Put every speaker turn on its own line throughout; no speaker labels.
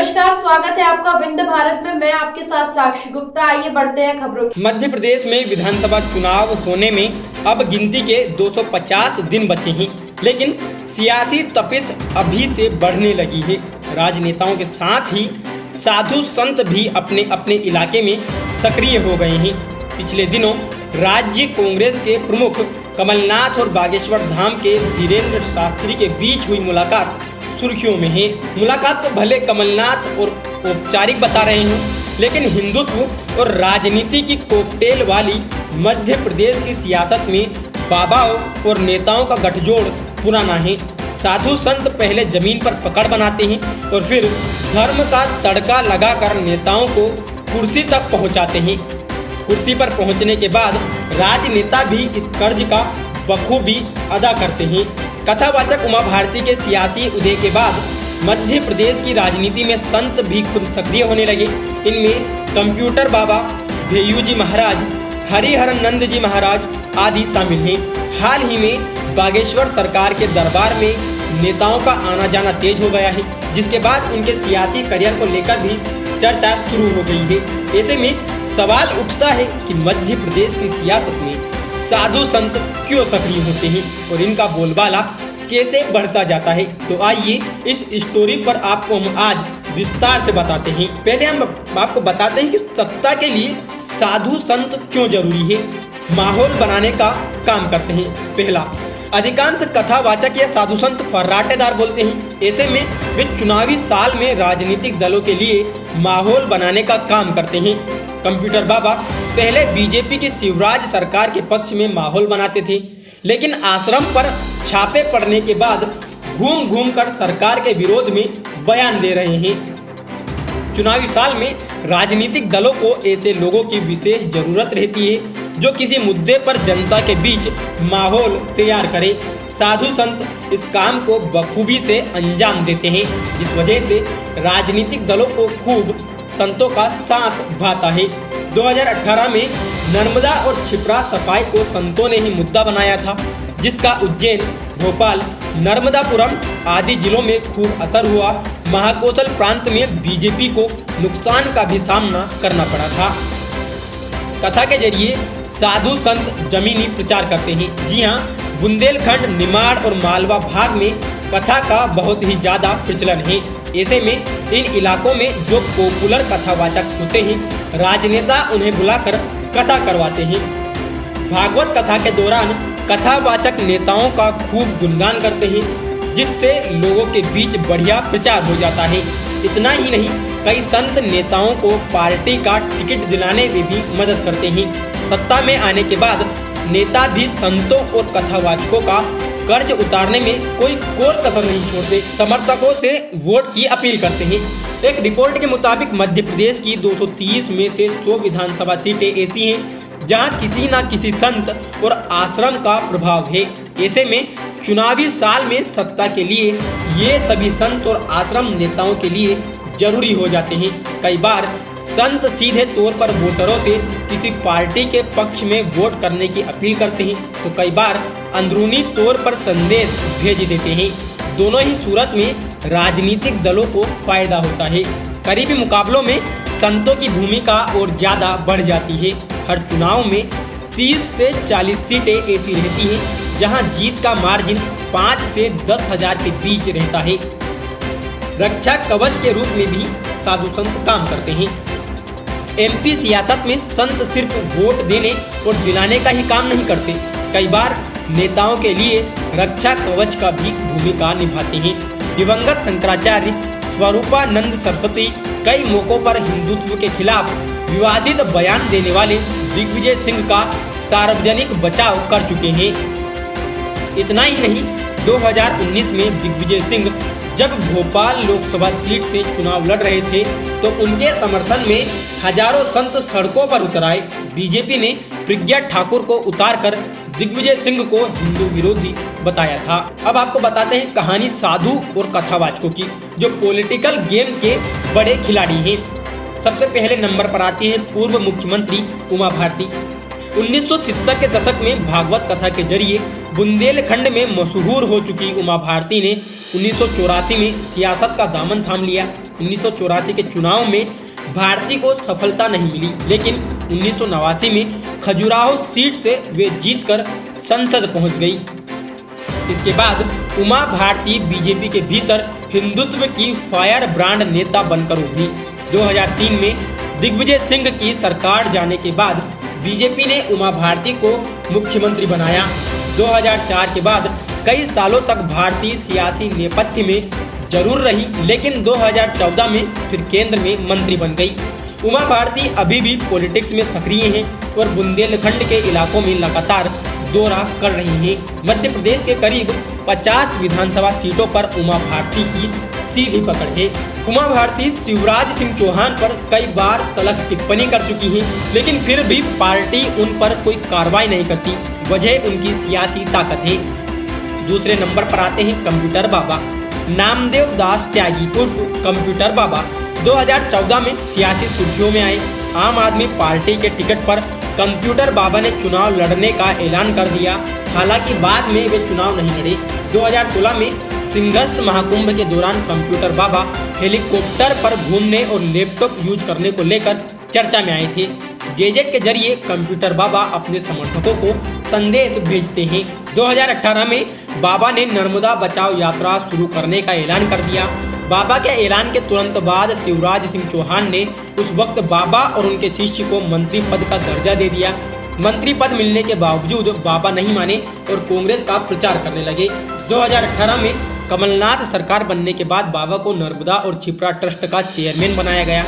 नमस्कार, स्वागत है आपका विंध्य भारत में। मैं आपके साथ साक्षी गुप्ता। आइए बढ़ते हैं खबरों की।
मध्य प्रदेश में विधानसभा चुनाव होने में अब गिनती के 250 दिन बचे हैं, लेकिन सियासी तपिश अभी से बढ़ने लगी है। राजनेताओं के साथ ही साधु संत भी अपने अपने इलाके में सक्रिय हो गए हैं। पिछले दिनों राज्य कांग्रेस के प्रमुख कमलनाथ और बागेश्वर धाम के धीरेन्द्र शास्त्री के बीच हुई मुलाकात सुर्खियों में है। मुलाकात को भले कमलनाथ और औपचारिक बता रहे हों, लेकिन हिंदुत्व और राजनीति की कोकटेल वाली मध्य प्रदेश की सियासत में बाबाओं और नेताओं का गठजोड़ पुराना है। साधु संत पहले जमीन पर पकड़ बनाते हैं और फिर धर्म का तड़का लगाकर नेताओं को कुर्सी तक पहुंचाते हैं। कुर्सी पर पहुंचने के बाद राजनेता भी इस कर्ज का बखूबी अदा करते हैं। कथावाचक उमा भारती के सियासी उदय के बाद मध्य प्रदेश की राजनीति में संत भी खुद सक्रिय होने लगे। इनमें कंप्यूटर बाबा भेयू जी महाराज, हरिहरनंद जी महाराज आदि शामिल हैं। हाल ही में बागेश्वर सरकार के दरबार में नेताओं का आना जाना तेज हो गया है, जिसके बाद उनके सियासी करियर को लेकर भी चर्चा शुरू हो गई है। ऐसे में सवाल उठता है कि मध्य प्रदेश की सियासत में साधु संत क्यों सक्रिय होते हैं और इनका बोलबाला कैसे बढ़ता जाता है। तो आइए इस स्टोरी पर आपको हम आज विस्तार से बताते हैं। पहले हम आपको बताते हैं कि सत्ता के लिए साधु संत क्यों जरूरी है। माहौल बनाने का काम करते हैं। पहला, अधिकांश कथावाचक या साधु संत फर्राटेदार बोलते हैं। ऐसे में वे चुनावी साल में राजनीतिक दलों के लिए माहौल बनाने का काम करते हैं। कंप्यूटर बाबा पहले बीजेपी की शिवराज सरकार के पक्ष में माहौल बनाते थे, लेकिन आश्रम पर छापे पड़ने के बाद घूम घूम कर सरकार के विरोध में बयान दे रहे हैं। चुनावी साल में राजनीतिक दलों को ऐसे लोगों की विशेष जरूरत रहती है जो किसी मुद्दे पर जनता के बीच माहौल तैयार करे। साधु संत इस काम को बखूबी से अंजाम देते हैं, जिस वजह से राजनीतिक दलों को खूब संतों का साथ भाता है। 2018 में नर्मदा और छिपरा सफाई को संतों ने ही मुद्दा बनाया था, जिसका उज्जैन, भोपाल, नर्मदापुरम आदि जिलों में खूब असर हुआ। महाकौशल प्रांत में बीजेपी को नुकसान का भी सामना करना पड़ा था। कथा के जरिए साधु संत जमीनी प्रचार करते हैं। जी हाँ, बुंदेलखंड, निमाड़ और मालवा भाग में कथा का बहुत ही ज़्यादा प्रचलन है। ऐसे में इन इलाकों में जो पॉपुलर कथावाचक होते हैं, राजनेता उन्हें बुलाकर कथा करवाते हैं। भागवत कथा के दौरान कथावाचक नेताओं का खूब गुणगान करते हैं, जिससे लोगों के बीच बढ़िया प्रचार हो जाता है। इतना ही नहीं, कई संत नेताओं को पार्टी का टिकट दिलाने में भी मदद करते हैं। सत्ता में आने के बाद नेता भी संतों और कथावाचकों का कर्ज उतारने में कोई कसर नहीं छोड़ते। समर्थकों से वोट की अपील करते हैं। एक रिपोर्ट के मुताबिक मध्य प्रदेश की 230 में से 100 विधानसभा सीटें ऐसी हैं जहां किसी न किसी संत और आश्रम का प्रभाव है। ऐसे में चुनावी साल में सत्ता के लिए ये सभी संत और आश्रम नेताओं के लिए जरूरी हो जाते हैं। कई बार संत सीधे तौर पर वोटरों से किसी पार्टी के पक्ष में वोट करने की अपील करते हैं, तो कई बार अंदरूनी तौर पर संदेश भेज देते हैं। दोनों ही सूरत में राजनीतिक दलों को फायदा होता है। करीबी मुकाबलों में संतों की भूमिका और ज़्यादा बढ़ जाती है। हर चुनाव में 30 से 40 सीटें ऐसी रहती हैं जहां जीत का मार्जिन 5 से 10 हजार के बीच रहता है। रक्षा कवच के रूप में भी साधु संत काम करते हैं। एमपी सियासत में संत सिर्फ वोट देने और दिलाने का ही काम नहीं करते, कई बार नेताओं के लिए रक्षा कवच का भी भूमिका निभाते हैं। दिवंगत शंकराचार्य स्वरूपानंद सरस्वती कई मौकों पर हिंदुत्व के खिलाफ विवादित बयान देने वाले दिग्विजय सिंह का सार्वजनिक बचाव कर चुके हैं। इतना ही नहीं, 2019 में दिग्विजय सिंह जब भोपाल लोकसभा सीट से चुनाव लड़ रहे थे, तो उनके समर्थन में हजारों संत सड़कों पर उतर आए। बीजेपी ने प्रज्ञा ठाकुर को उतारकर दिग्विजय सिंह को हिंदू विरोधी बताया था। अब आपको बताते हैं कहानी साधु और कथावाचकों की, जो पॉलिटिकल गेम के बड़े खिलाड़ी हैं। सबसे पहले नंबर पर आती है पूर्व मुख्यमंत्री उमा भारती। 1970 के दशक में भागवत कथा के जरिए बुंदेलखंड में मशहूर हो चुकी उमा भारती ने 1984 में सियासत का दामन थाम लिया। 1984 के चुनाव में भारती को सफलता नहीं मिली, लेकिन 1989 में खजुराहो सीट से वे जीतकर संसद पहुंच गई। इसके बाद उमा भारती बीजेपी के भीतर हिंदुत्व की फायर ब्रांड नेता बनकर उभरी। 2003 में दिग्विजय सिंह की सरकार जाने के बाद बीजेपी ने उमा भारती को मुख्यमंत्री बनाया। 2004 के बाद कई सालों तक भारती सियासी नेपथ्य में जरूर रही, लेकिन 2014 में फिर केंद्र में मंत्री बन गई। उमा भारती अभी भी पॉलिटिक्स में सक्रिय हैं और बुंदेलखंड के इलाकों में लगातार दौरा कर रही हैं। मध्य प्रदेश के करीब 50 विधानसभा सीटों पर उमा भारती की सीधी पकड़ है। उमा भारती शिवराज सिंह चौहान पर कई बार तलख टिप्पणी कर चुकी हैं, लेकिन फिर भी पार्टी उन पर कोई कार्रवाई नहीं करती। वजह उनकी सियासी ताकत है। दूसरे नंबर पर आते हैं कंप्यूटर बाबा। नामदेव दास त्यागी उर्फ कंप्यूटर बाबा 2014 में सियासी सुर्खियों में आए। आम आदमी पार्टी के टिकट पर कंप्यूटर बाबा ने चुनाव लड़ने का ऐलान कर दिया। हालांकि बाद में वे चुनाव नहीं लड़े। 2016 में सिंहस्थ महाकुंभ के दौरान कंप्यूटर बाबा हेलीकॉप्टर पर घूमने और लैपटॉप यूज करने को लेकर चर्चा में आए थे। गैजेट के जरिए कंप्यूटर बाबा अपने समर्थकों को संदेश भेजते हैं। 2018 में बाबा ने नर्मदा बचाओ यात्रा शुरू करने का ऐलान कर दिया। बाबा के ऐलान के तुरंत बाद शिवराज सिंह चौहान ने उस वक्त बाबा और उनके शिष्य को मंत्री पद का दर्जा दे दिया। मंत्री पद मिलने के बावजूद बाबा नहीं माने और कांग्रेस का प्रचार करने लगे। 2018 में कमलनाथ सरकार बनने के बाद बाबा को नर्मदा और छिपरा ट्रस्ट का चेयरमैन बनाया गया।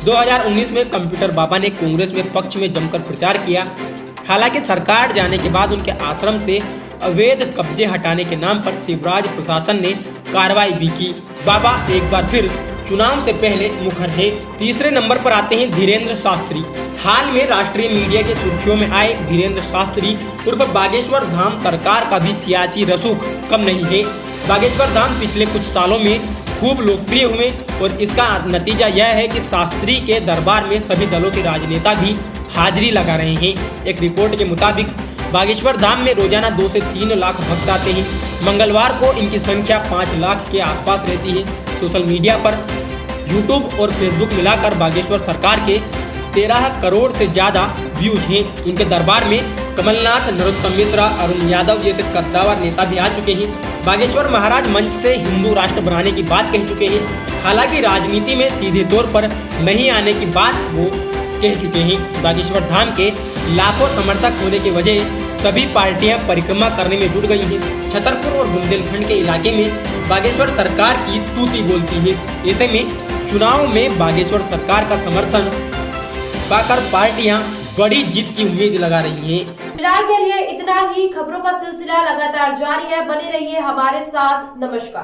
2019 में कंप्यूटर बाबा ने कांग्रेस में पक्ष में जमकर प्रचार किया। हालांकि सरकार जाने के बाद उनके आश्रम से अवैध कब्जे हटाने के नाम पर शिवराज प्रशासन ने कार्रवाई भी की। बाबा एक बार फिर चुनाव से पहले मुखर है। तीसरे नंबर पर आते हैं धीरेन्द्र शास्त्री। हाल में राष्ट्रीय मीडिया की सुर्खियों में आए धीरेन्द्र शास्त्री उर्फ बागेश्वर धाम सरकार का भी सियासी रसूख कम नहीं है। बागेश्वर धाम पिछले कुछ सालों में खूब लोकप्रिय हुए और इसका नतीजा यह है कि शास्त्री के दरबार में सभी दलों के राजनेता भी हाजिरी लगा रहे हैं। एक रिपोर्ट के मुताबिक बागेश्वर धाम में रोजाना 2 से 3 लाख भक्त आते हैं। मंगलवार को इनकी संख्या 5 लाख के आसपास रहती है। सोशल मीडिया पर यूट्यूब और फेसबुक मिलाकर बागेश्वर सरकार के 13 करोड़ से ज़्यादा व्यूज हैं। इनके दरबार में कमलनाथ, नरोत्तम मिश्रा, अरुण यादव जैसे कद्दावर नेता भी आ चुके हैं। बागेश्वर महाराज मंच से हिंदू राष्ट्र बनाने की बात कह चुके हैं। हालांकि राजनीति में सीधे तौर पर नहीं आने की बात वो कह चुके हैं। बागेश्वर धाम के लाखों समर्थक होने की वजह सभी पार्टियां परिक्रमा करने में जुट गई हैं। छतरपुर और बुंदेलखंड के इलाके में बागेश्वर सरकार की तूती बोलती है। ऐसे में चुनाव में बागेश्वर सरकार का समर्थन पाकर पार्टियां बड़ी जीत की उम्मीद लगा रही हैं।
फिलहाल के लिए इतना ही। खबरों का सिलसिला लगातार जारी है। बने रहिए हमारे साथ। नमस्कार।